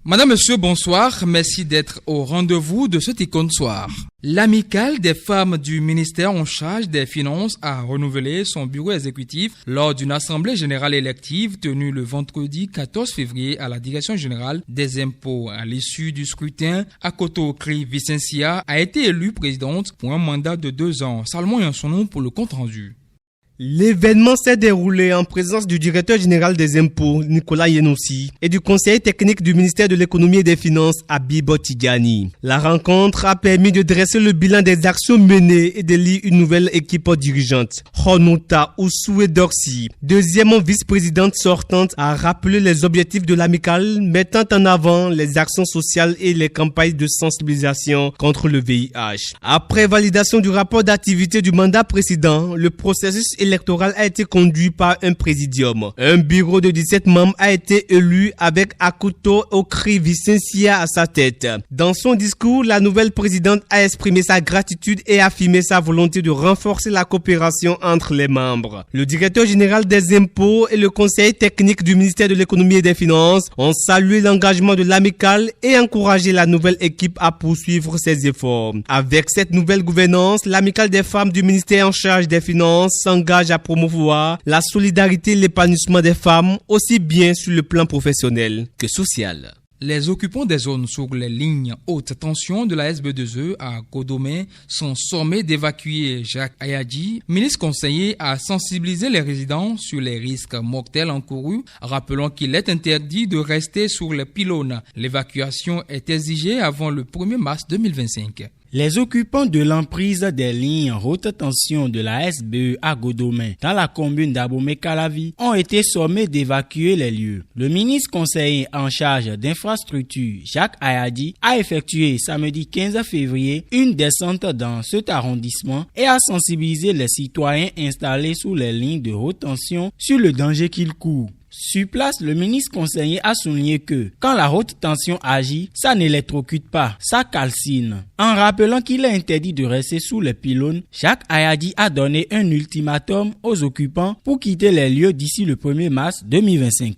Madame, Monsieur, bonsoir. Merci d'être au rendez-vous de cet icône soir. L'amicale des femmes du ministère en charge des Finances a renouvelé son bureau exécutif lors d'une assemblée générale élective tenue le vendredi 14 février à la Direction générale des impôts. À l'issue du scrutin, Akoto Kri Vicencia a été élue présidente pour un mandat de 2 ans. Salomon Yansonou pour le compte rendu. L'événement s'est déroulé en présence du directeur général des impôts, Nicolas Yenossi, et du conseiller technique du ministère de l'économie et des finances, Abibo Tigani. La rencontre a permis de dresser le bilan des actions menées et d'élire une nouvelle équipe dirigeante. Honuta Ousoué Dorsi, deuxième vice-présidente sortante, a rappelé les objectifs de l'amicale, mettant en avant les actions sociales et les campagnes de sensibilisation contre le VIH. Après validation du rapport d'activité du mandat précédent, le processus électoral a été conduit par un présidium. Un bureau de 17 membres a été élu avec Akoto Okri Vicencia à sa tête. Dans son discours, la nouvelle présidente a exprimé sa gratitude et affirmé sa volonté de renforcer la coopération entre les membres. Le directeur général des impôts et le conseiller technique du ministère de l'économie et des finances ont salué l'engagement de l'amicale et encouragé la nouvelle équipe à poursuivre ses efforts. Avec cette nouvelle gouvernance, l'amicale des femmes du ministère en charge des finances s'engage à promouvoir la solidarité et l'épanouissement des femmes, aussi bien sur le plan professionnel que social. Les occupants des zones sur les lignes haute tension de la SB2E à Godomé sont sommés d'évacuer. Jacques Ayadji, ministre conseiller, a sensibilisé les résidents sur les risques mortels encourus, rappelant qu'il est interdit de rester sur les pylônes. L'évacuation est exigée avant le 1er mars 2025. Les occupants de l'emprise des lignes haute tension de la SBE à Godomé, dans la commune d'Abomey-Calavi, ont été sommés d'évacuer les lieux. Le ministre conseiller en charge d'infrastructure, Jacques Ayadji, a effectué samedi 15 février une descente dans cet arrondissement et a sensibilisé les citoyens installés sous les lignes de haute tension sur le danger qu'ils courent. Sur place, le ministre conseiller a souligné que quand la haute tension agit, ça n'électrocute pas, ça calcine. En rappelant qu'il est interdit de rester sous les pylônes, Jacques Ayadji a donné un ultimatum aux occupants pour quitter les lieux d'ici le 1er mars 2025.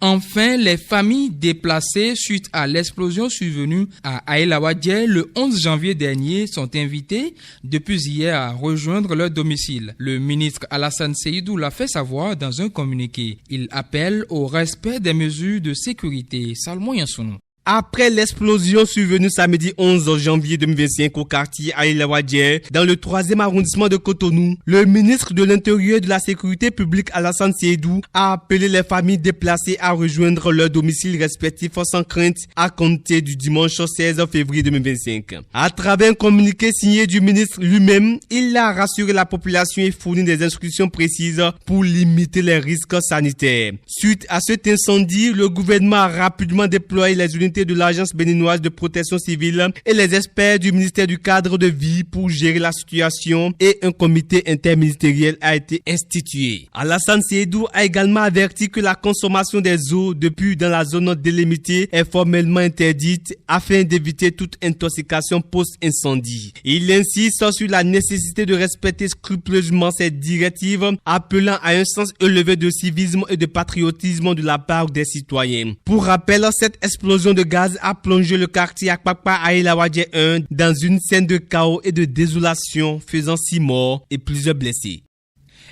Enfin, les familles déplacées suite à l'explosion survenue à Aïlawadje le 11 janvier dernier sont invitées depuis hier à rejoindre leur domicile. Le ministre Alassane Seydou l'a fait savoir dans un communiqué. Il appelle au respect des mesures de sécurité. Salomon Yansonou. Après l'explosion survenue samedi 11 janvier 2025 au quartier Aïlawadje, dans le 3e arrondissement de Cotonou, le ministre de l'Intérieur et de la Sécurité publique Alassane Seydou a appelé les familles déplacées à rejoindre leurs domiciles respectifs sans crainte à compter du dimanche 16 février 2025. À travers un communiqué signé du ministre lui-même, il a rassuré la population et fourni des instructions précises pour limiter les risques sanitaires. Suite à cet incendie, le gouvernement a rapidement déployé les unités de l'Agence béninoise de protection civile et les experts du ministère du cadre de vie pour gérer la situation et un comité interministériel a été institué. Alassane Seydou a également averti que la consommation des eaux depuis dans la zone délimitée est formellement interdite afin d'éviter toute intoxication post-incendie. Il insiste sur la nécessité de respecter scrupuleusement ces directives, appelant à un sens élevé de civisme et de patriotisme de la part des citoyens. Pour rappel, cette explosion de gaz a plongé le quartier Akpakpa Aïlawadje 1 dans une scène de chaos et de désolation, faisant 6 morts et plusieurs blessés.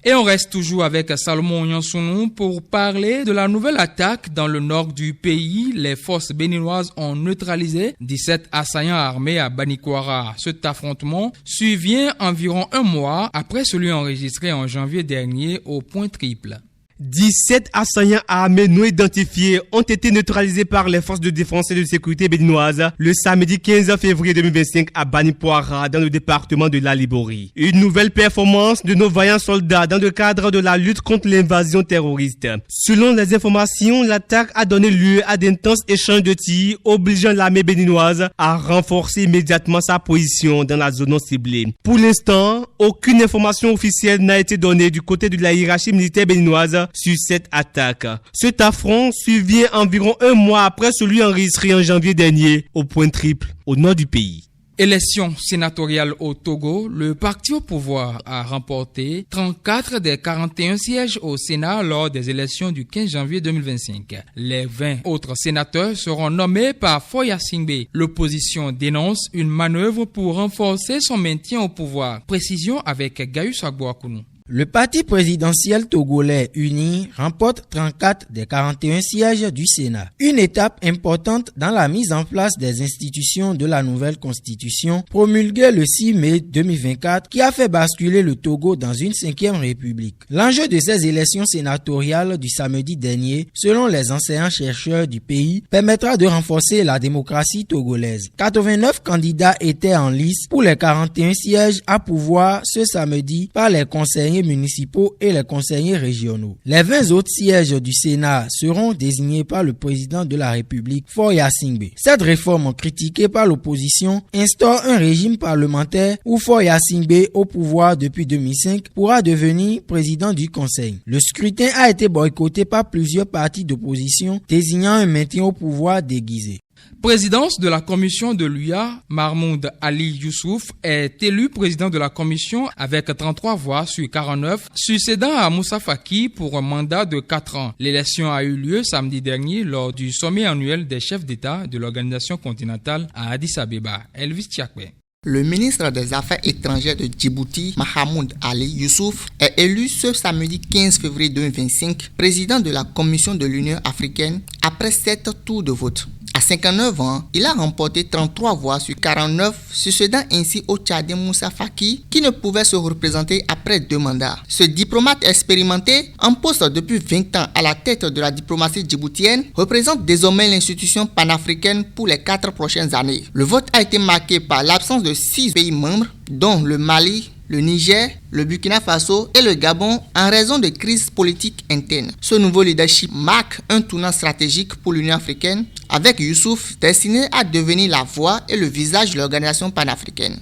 Et on reste toujours avec Salomon Yansonou pour parler de la nouvelle attaque dans le nord du pays. Les forces béninoises ont neutralisé 17 assaillants armés à Banikwara. Cet affrontement survient environ 1 mois après celui enregistré en janvier dernier au Point Triple. 17 assaillants armés non identifiés ont été neutralisés par les forces de défense et de sécurité béninoises le samedi 15 février 2025 à Banikwara dans le département de la Libori. Une nouvelle performance de nos vaillants soldats dans le cadre de la lutte contre l'invasion terroriste. Selon les informations, l'attaque a donné lieu à d'intenses échanges de tirs obligeant l'armée béninoise à renforcer immédiatement sa position dans la zone ciblée. Pour l'instant, aucune information officielle n'a été donnée du côté de la hiérarchie militaire béninoise sur cette attaque. Cet affront survient environ 1 mois après celui enregistré en janvier dernier au Point Triple, au nord du pays. Élection sénatoriale au Togo, le parti au pouvoir a remporté 34 des 41 sièges au Sénat lors des élections du 15 janvier 2025. Les 20 autres sénateurs seront nommés par Foya Singbe. L'opposition dénonce une manœuvre pour renforcer son maintien au pouvoir. Précision avec Gaius Agboakounou. Le parti présidentiel togolais uni remporte 34 des 41 sièges du Sénat. Une étape importante dans la mise en place des institutions de la nouvelle constitution promulguée le 6 mai 2024 qui a fait basculer le Togo dans une 5e république. L'enjeu de ces élections sénatoriales du samedi dernier, selon les enseignants-chercheurs du pays, permettra de renforcer la démocratie togolaise. 89 candidats étaient en lice pour les 41 sièges à pouvoir ce samedi par les conseillers municipaux et les conseillers régionaux. Les 20 autres sièges du Sénat seront désignés par le président de la République, Foya Singbe. Cette réforme, critiquée par l'opposition, instaure un régime parlementaire où Foya Singbe, au pouvoir depuis 2005, pourra devenir président du Conseil. Le scrutin a été boycotté par plusieurs partis d'opposition, désignant un maintien au pouvoir déguisé. Présidence de la commission de l'UA, Mahmoud Ali Youssouf est élu président de la commission avec 33 voix sur 49, succédant à Moussa Faki pour un mandat de 4 ans. L'élection a eu lieu samedi dernier lors du sommet annuel des chefs d'État de l'organisation continentale à Addis Abeba. Elvis Tchakwe. Le ministre des Affaires étrangères de Djibouti, Mahmoud Ali Youssouf, est élu ce samedi 15 février 2025 président de la Commission de l'Union africaine après 7 tours de vote. À 59 ans, il a remporté 33 voix sur 49, succédant ainsi au Tchadien Moussa Faki, qui ne pouvait se représenter après 2 mandats. Ce diplomate expérimenté, en poste depuis 20 ans à la tête de la diplomatie djiboutienne, représente désormais l'institution panafricaine pour les 4 prochaines années. Le vote a été marqué par l'absence de 6 pays membres, dont le Mali, le Niger, le Burkina Faso et le Gabon en raison de crises politiques internes. Ce nouveau leadership marque un tournant stratégique pour l'Union africaine avec Youssouf destiné à devenir la voix et le visage de l'organisation panafricaine.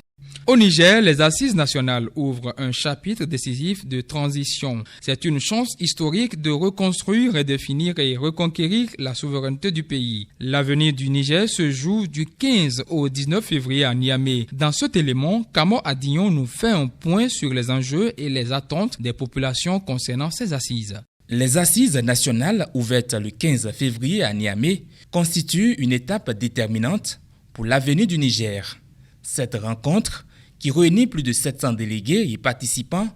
Au Niger, les assises nationales ouvrent un chapitre décisif de transition. C'est une chance historique de reconstruire, redéfinir et reconquérir la souveraineté du pays. L'avenir du Niger se joue du 15 au 19 février à Niamey. Dans cet élément, Kamo Adillon nous fait un point sur les enjeux et les attentes des populations concernant ces assises. Les assises nationales ouvertes le 15 février à Niamey constituent une étape déterminante pour l'avenir du Niger. Cette rencontre, qui réunit plus de 700 délégués et participants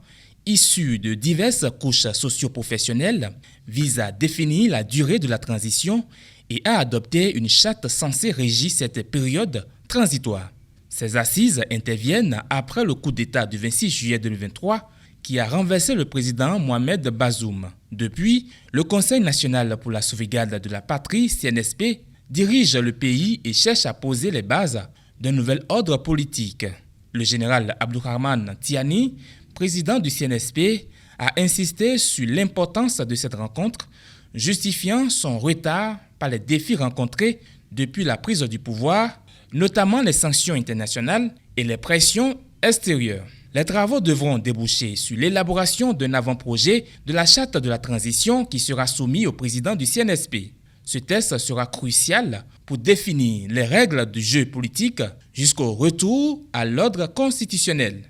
issus de diverses couches socio-professionnelles, vise à définir la durée de la transition et à adopter une charte censée régir cette période transitoire. Ces assises interviennent après le coup d'État du 26 juillet 2023 qui a renversé le président Mohamed Bazoum. Depuis, le Conseil national pour la sauvegarde de la patrie, CNSP, dirige le pays et cherche à poser les bases d'un nouvel ordre politique. Le général Abdourahmane Tiani, président du CNSP, a insisté sur l'importance de cette rencontre, justifiant son retard par les défis rencontrés depuis la prise du pouvoir, notamment les sanctions internationales et les pressions extérieures. Les travaux devront déboucher sur l'élaboration d'un avant-projet de la charte de la transition qui sera soumis au président du CNSP. Ce test sera crucial pour définir les règles du jeu politique jusqu'au retour à l'ordre constitutionnel.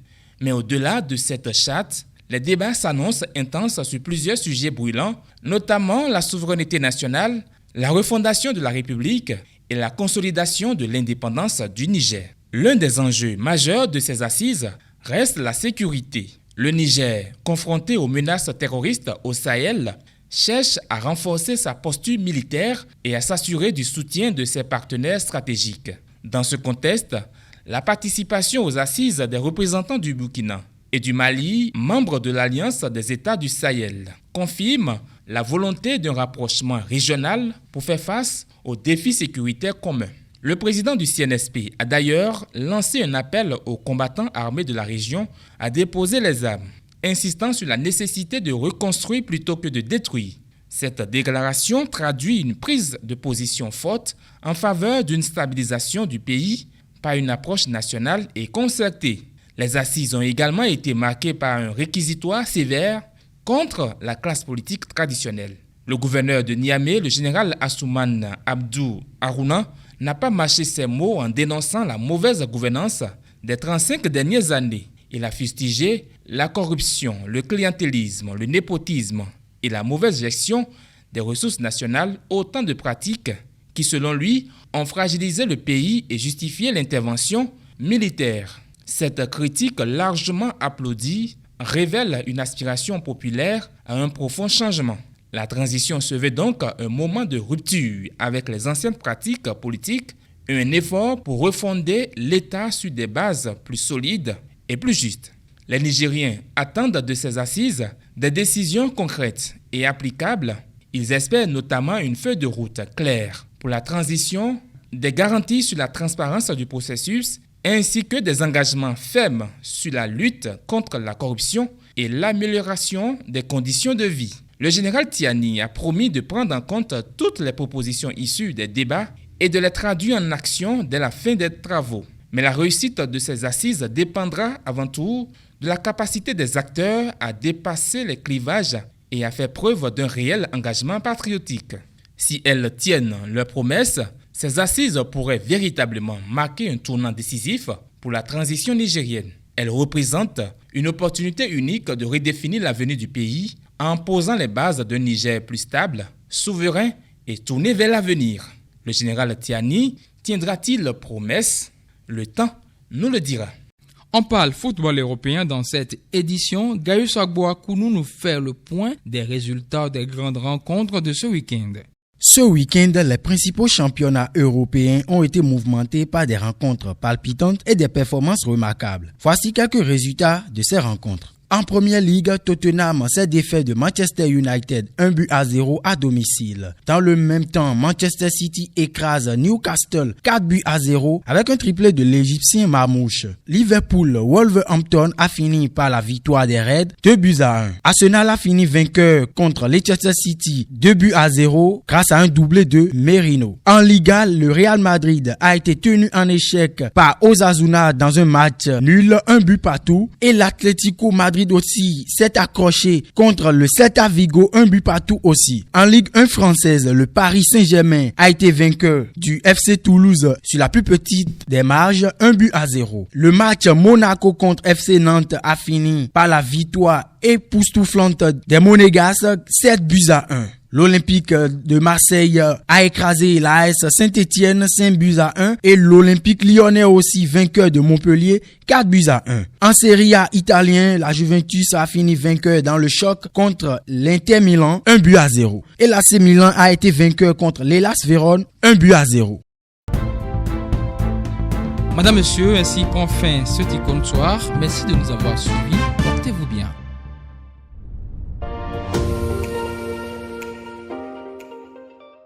Mais au-delà de cette charte, les débats s'annoncent intenses sur plusieurs sujets brûlants, notamment la souveraineté nationale, la refondation de la République et la consolidation de l'indépendance du Niger. L'un des enjeux majeurs de ces assises reste la sécurité. Le Niger, confronté aux menaces terroristes au Sahel, cherche à renforcer sa posture militaire et à s'assurer du soutien de ses partenaires stratégiques. Dans ce contexte, la participation aux assises des représentants du Burkina et du Mali, membres de l'Alliance des États du Sahel, confirme la volonté d'un rapprochement régional pour faire face aux défis sécuritaires communs. Le président du CNSP a d'ailleurs lancé un appel aux combattants armés de la région à déposer les armes, insistant sur la nécessité de reconstruire plutôt que de détruire. Cette déclaration traduit une prise de position forte en faveur d'une stabilisation du pays par une approche nationale et concertée. Les assises ont également été marquées par un réquisitoire sévère contre la classe politique traditionnelle. Le gouverneur de Niamey, le général Assouman Abdou Harouna, n'a pas mâché ses mots en dénonçant la mauvaise gouvernance des 35 dernières années. Il a fustigé la corruption, le clientélisme, le népotisme et la mauvaise gestion des ressources nationales, autant de pratiques qui, selon lui, ont fragilisé le pays et justifié l'intervention militaire. Cette critique largement applaudie révèle une aspiration populaire à un profond changement. La transition se veut donc un moment de rupture avec les anciennes pratiques politiques et un effort pour refonder l'État sur des bases plus solides et plus justes. Les Nigériens attendent de ces assises des décisions concrètes et applicables. Ils espèrent notamment une feuille de route claire pour la transition, des garanties sur la transparence du processus ainsi que des engagements fermes sur la lutte contre la corruption et l'amélioration des conditions de vie. Le général Tiani a promis de prendre en compte toutes les propositions issues des débats et de les traduire en action dès la fin des travaux. Mais la réussite de ces assises dépendra avant tout de la capacité des acteurs à dépasser les clivages et à faire preuve d'un réel engagement patriotique. Si elles tiennent leurs promesses, ces assises pourraient véritablement marquer un tournant décisif pour la transition nigérienne. Elles représentent une opportunité unique de redéfinir l'avenir du pays en posant les bases d'un Niger plus stable, souverain et tourné vers l'avenir. Le général Tiani tiendra-t-il promesse? Le temps nous le dira. On parle football européen dans cette édition. Gaius Agboakounou nous fait le point des résultats des grandes rencontres de ce week-end. Ce week-end, les principaux championnats européens ont été mouvementés par des rencontres palpitantes et des performances remarquables. Voici quelques résultats de ces rencontres. En première ligue, Tottenham s'est défait de Manchester United 1-0 à domicile. Dans le même temps, Manchester City écrase Newcastle 4-0 avec un triplé de l'Égyptien Marmouche. Liverpool-Wolverhampton a fini par la victoire des Reds 2-1. Arsenal a fini vainqueur contre Leicester City 2-0 grâce à un doublé de Merino. En Liga, le Real Madrid a été tenu en échec par Osasuna dans un match nul 1-0 et l'Atlético Madrid aussi s'est accroché contre le Celta Vigo 1-0 aussi. En Ligue 1 française, le Paris Saint-Germain a été vainqueur du FC Toulouse sur la plus petite des marges 1-0. Le match Monaco contre FC Nantes a fini par la victoire époustouflante des Monégasques 7-1. L'Olympique de Marseille a écrasé l'AS Saint-Étienne 5-1 et l'Olympique lyonnais aussi vainqueur de Montpellier 4-1. En Serie A italien, la Juventus a fini vainqueur dans le choc contre l'Inter Milan 1-0. Et l'AC Milan a été vainqueur contre l'Hellas Vérone 1-0. Madame, Monsieur, ainsi prend fin ce Ticône Soir. Merci de nous avoir suivis.